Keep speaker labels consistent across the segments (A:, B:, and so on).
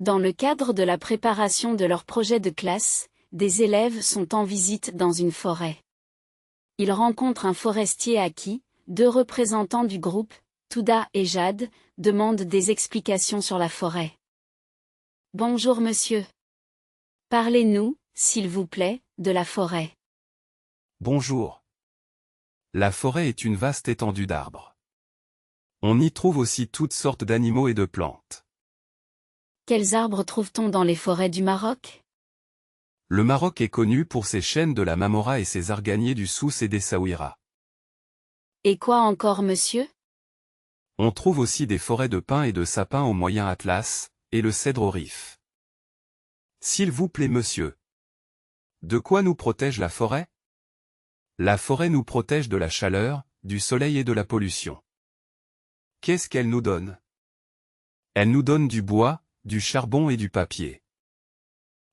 A: Dans le cadre de la préparation de leur projet de classe, des élèves sont en visite dans une forêt. Ils rencontrent un forestier à qui, deux représentants du groupe, Touda et Jade, demandent des explications sur la forêt. Bonjour monsieur. Parlez-nous, s'il vous plaît, de la forêt.
B: Bonjour. La forêt est une vaste étendue d'arbres. On y trouve aussi toutes sortes d'animaux et de plantes.
A: Quels arbres trouve-t-on dans les forêts du Maroc?
B: Le Maroc est connu pour ses chênes de la Mamora et ses arganiers du Souss et des Saouira.
A: Et quoi encore monsieur?
B: On trouve aussi des forêts de pins et de sapins au Moyen Atlas, et le cèdre au Rif. S'il vous plaît monsieur. De quoi nous protège la forêt? La forêt nous protège de la chaleur, du soleil et de la pollution. Qu'est-ce qu'elle nous donne? Elle nous donne du bois, du charbon et du papier.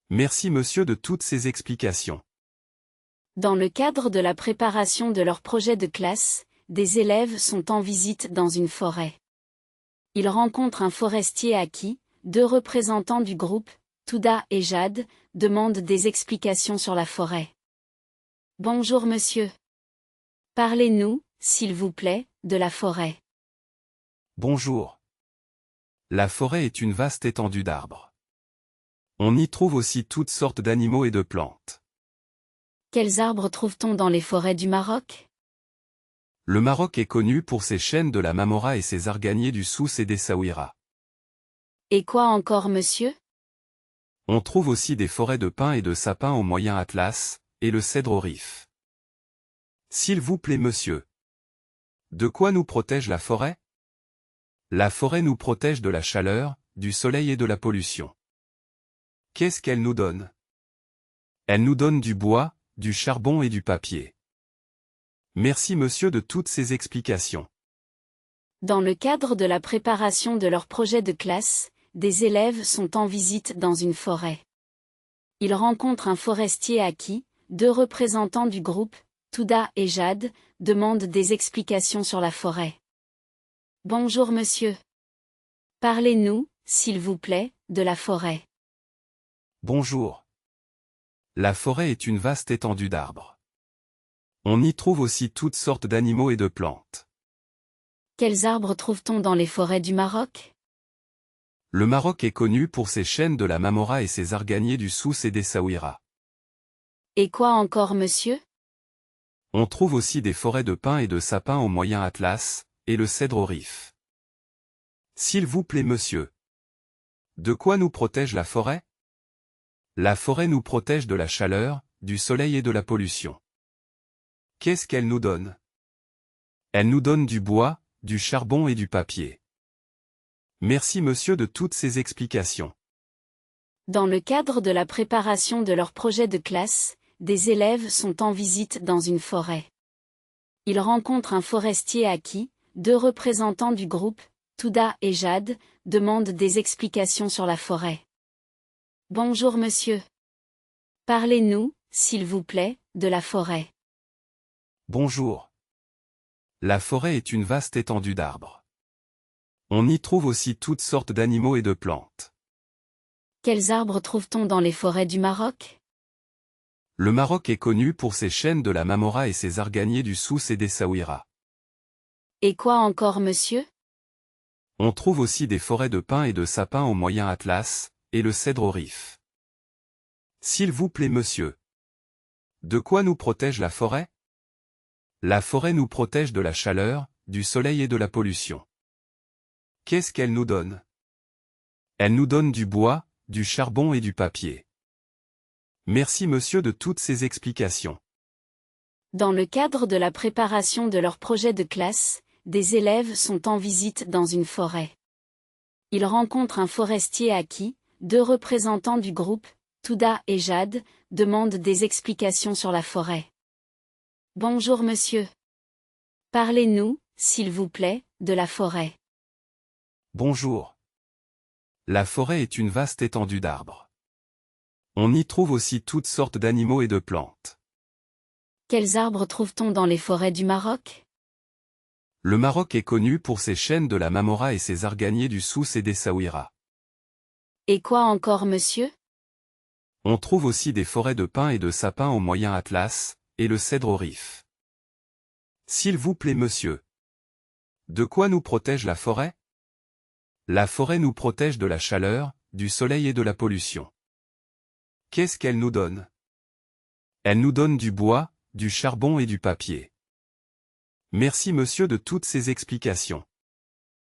B: Merci monsieur de toutes ces explications.
A: Dans le cadre de la préparation de leur projet de classe, des élèves sont en visite dans une forêt. Ils rencontrent un forestier à qui, deux représentants du groupe, Touda et Jade, demandent des explications sur la forêt. Bonjour monsieur. Parlez-nous, s'il vous plaît, de la forêt.
B: Bonjour. La forêt est une vaste étendue d'arbres. On y trouve aussi toutes sortes d'animaux et de plantes.
A: Quels arbres trouve-t-on dans les forêts du Maroc?
B: Le Maroc est connu pour ses chênes de la Mamora et ses arganiers du Souss et des Saouira.
A: Et quoi encore monsieur?
B: On trouve aussi des forêts de pins et de sapins au Moyen Atlas, et le cèdre au Rif. S'il vous plaît monsieur. De quoi nous protège la forêt? La forêt nous protège de la chaleur, du soleil et de la pollution. Qu'est-ce qu'elle nous donne? Elle nous donne du bois, du charbon et du papier. Merci monsieur de toutes ces explications.
A: Dans le cadre de la préparation de leur projet de classe, des élèves sont en visite dans une forêt. Ils rencontrent un forestier à qui, deux représentants du groupe, Touda et Jade, demandent des explications sur la forêt. Bonjour monsieur. Parlez-nous, s'il vous plaît, de la forêt.
B: Bonjour. La forêt est une vaste étendue d'arbres. On y trouve aussi toutes sortes d'animaux et de plantes.
A: Quels arbres trouve-t-on dans les forêts du Maroc?
B: Le Maroc est connu pour ses chênes de la Mamora et ses arganiers du Souss et des Saouira.
A: Et quoi encore monsieur?
B: On trouve aussi des forêts de pins et de sapins au Moyen Atlas, et le cèdre au Rif. S'il vous plaît monsieur. De quoi nous protège la forêt? La forêt nous protège de la chaleur, du soleil et de la pollution. Qu'est-ce qu'elle nous donne? Elle nous donne du bois, du charbon et du papier. Merci monsieur de toutes ces explications.
A: Dans le cadre de la préparation de leur projet de classe, des élèves sont en visite dans une forêt. Ils rencontrent un forestier à qui, deux représentants du groupe, Touda et Jade, demandent des explications sur la forêt. Bonjour monsieur. Parlez-nous, s'il vous plaît, de la forêt.
B: Bonjour. La forêt est une vaste étendue d'arbres. On y trouve aussi toutes sortes d'animaux et de plantes.
A: Quels arbres trouve-t-on dans les forêts du Maroc?
B: Le Maroc est connu pour ses chênes de la Mamora et ses arganiers du Souss et des Saouira.
A: Et quoi encore monsieur?
B: On trouve aussi des forêts de pins et de sapins au Moyen Atlas, et le cèdre au Rif. S'il vous plaît monsieur. De quoi nous protège la forêt? La forêt nous protège de la chaleur, du soleil et de la pollution. Qu'est-ce qu'elle nous donne? Elle nous donne du bois, du charbon et du papier. Merci monsieur de toutes ces explications.
A: Dans le cadre de la préparation de leur projet de classe, des élèves sont en visite dans une forêt. Ils rencontrent un forestier à qui, deux représentants du groupe, Touda et Jade, demandent des explications sur la forêt. Bonjour monsieur. Parlez-nous, s'il vous plaît, de la forêt.
B: Bonjour. La forêt est une vaste étendue d'arbres. On y trouve aussi toutes sortes d'animaux et de plantes.
A: Quels arbres trouve-t-on dans les forêts du Maroc?
B: Le Maroc est connu pour ses chênes de la Mamora et ses arganiers du Souss et des Saouira.
A: Et quoi encore, monsieur?
B: On trouve aussi des forêts de pins et de sapins au moyen Atlas, et le cèdre au Rif. S'il vous plaît, monsieur. De quoi nous protège la forêt? La forêt nous protège de la chaleur, du soleil et de la pollution. Qu'est-ce qu'elle nous donne? Elle nous donne du bois, du charbon et du papier. Merci monsieur de toutes ces explications.